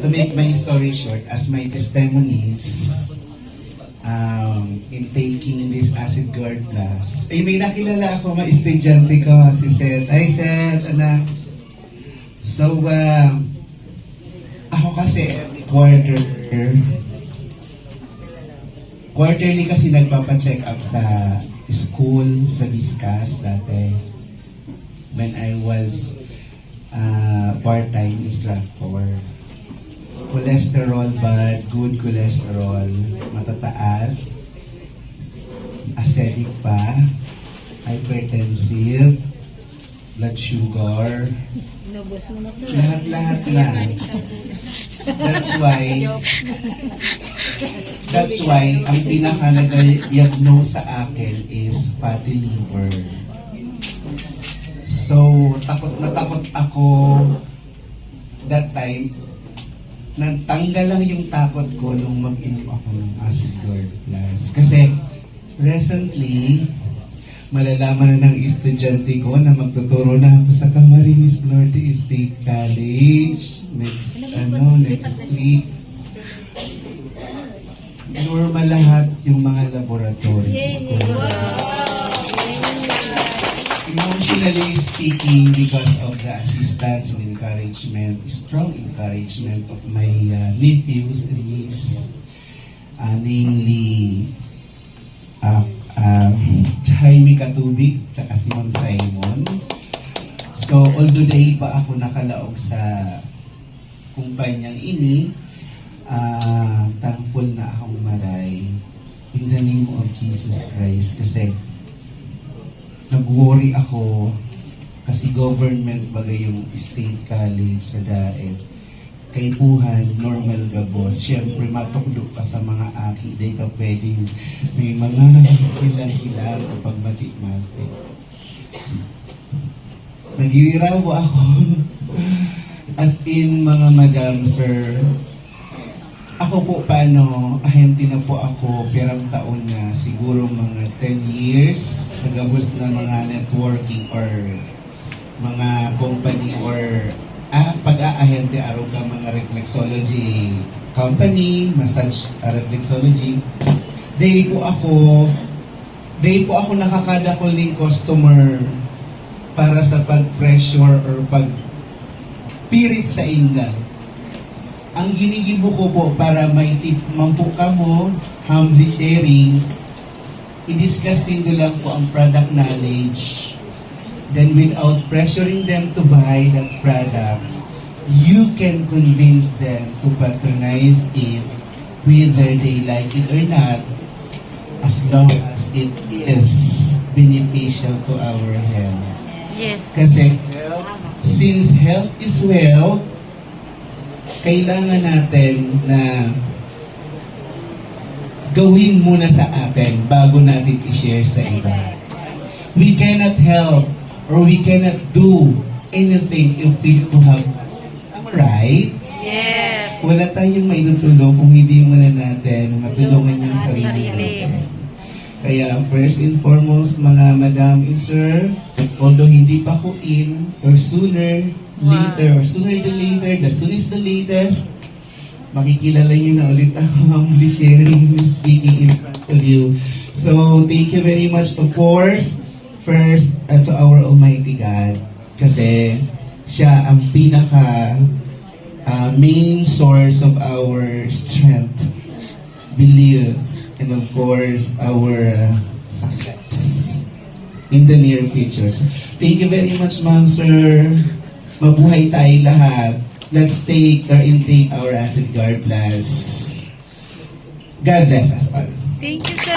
to make my story short, as my testimonies, in taking this Acid Guard Plus, may nakilala ako, mga estudyante ko, si Seth. Ay, Seth, anak. So, ako kasi every quarterly kasi nagpapa-check up sa school, sa Viscas dati. When I was part-time instructor. Cholesterol bad, good cholesterol, matataas, acidic pa, hypertensive, blood sugar, lahat-lahat na. That's why ang pinaka-diagnose sa akin is fatty liver. So, takot na takot ako that time. Nagtanggal lang yung takot ko nung mag-inom ako ng Acid Guard Plus. Kasi, recently, malalaman na ng estudyante ko na magtuturo na ako sa Camarines Norte State College next week. Normal lahat yung mga laboratories ko. Emotionally speaking, because of the assistance and encouragement, strong encouragement of my nephews and niece, namely Jaime Katubig, tsaka si Ma'am Simon. So, although dahil pa ako nakalaog sa kumpanyang ini, thankful na akong maray in the name of Jesus Christ. Kasi nag-worry ako kasi government bagay yung state college sa DAET. Kay Puhan, normal ka boss. Siyempre, matukdo ka sa mga aki. Di ka pwedeng may mga hilang-hilang kapag matik-matik. Nagiriraw po ako. As in, mga madam, sir, ako po paano, ahente na po ako, pirang taon na, siguro mga 10 years, sa gabos na mga networking or mga company or pag-aahente araw ka mga reflexology company, massage reflexology. Day po ako nakakadakol ng customer para sa pag-pressure or pag-pirit sa inga. Ang ginigibo ko po para may tip mampu ka mo, humbly sharing, i-discuss din lang po ang product knowledge. Then without pressuring them to buy that product, you can convince them to patronize it whether they like it or not, as long as it is beneficial to our health. Yes. Kasi since health is wealth, kailangan natin na gawin muna sa atin bago natin i-share sa iba. We cannot help or we cannot do anything if we don't have. Am I right? Yes. Wala tayong maitutulong kung hindi muna natin matulungan yung sarili natin. Kaya first and foremost, mga madam and sir, although hindi pa ko in or sooner, later, or sooner than later, the soon is the latest, makikilala nyo na ulit ako, humbly sharing, speaking in front of you. So, thank you very much, of course, first, to our Almighty God, kasi siya ang pinaka main source of our strength, belief, and of course, our success in the near future. So, thank you very much, ma'am, sir. Mabuhay tayo lahat. Let's take or intake our Acid Guard Plus. God bless us all. Thank you, sir.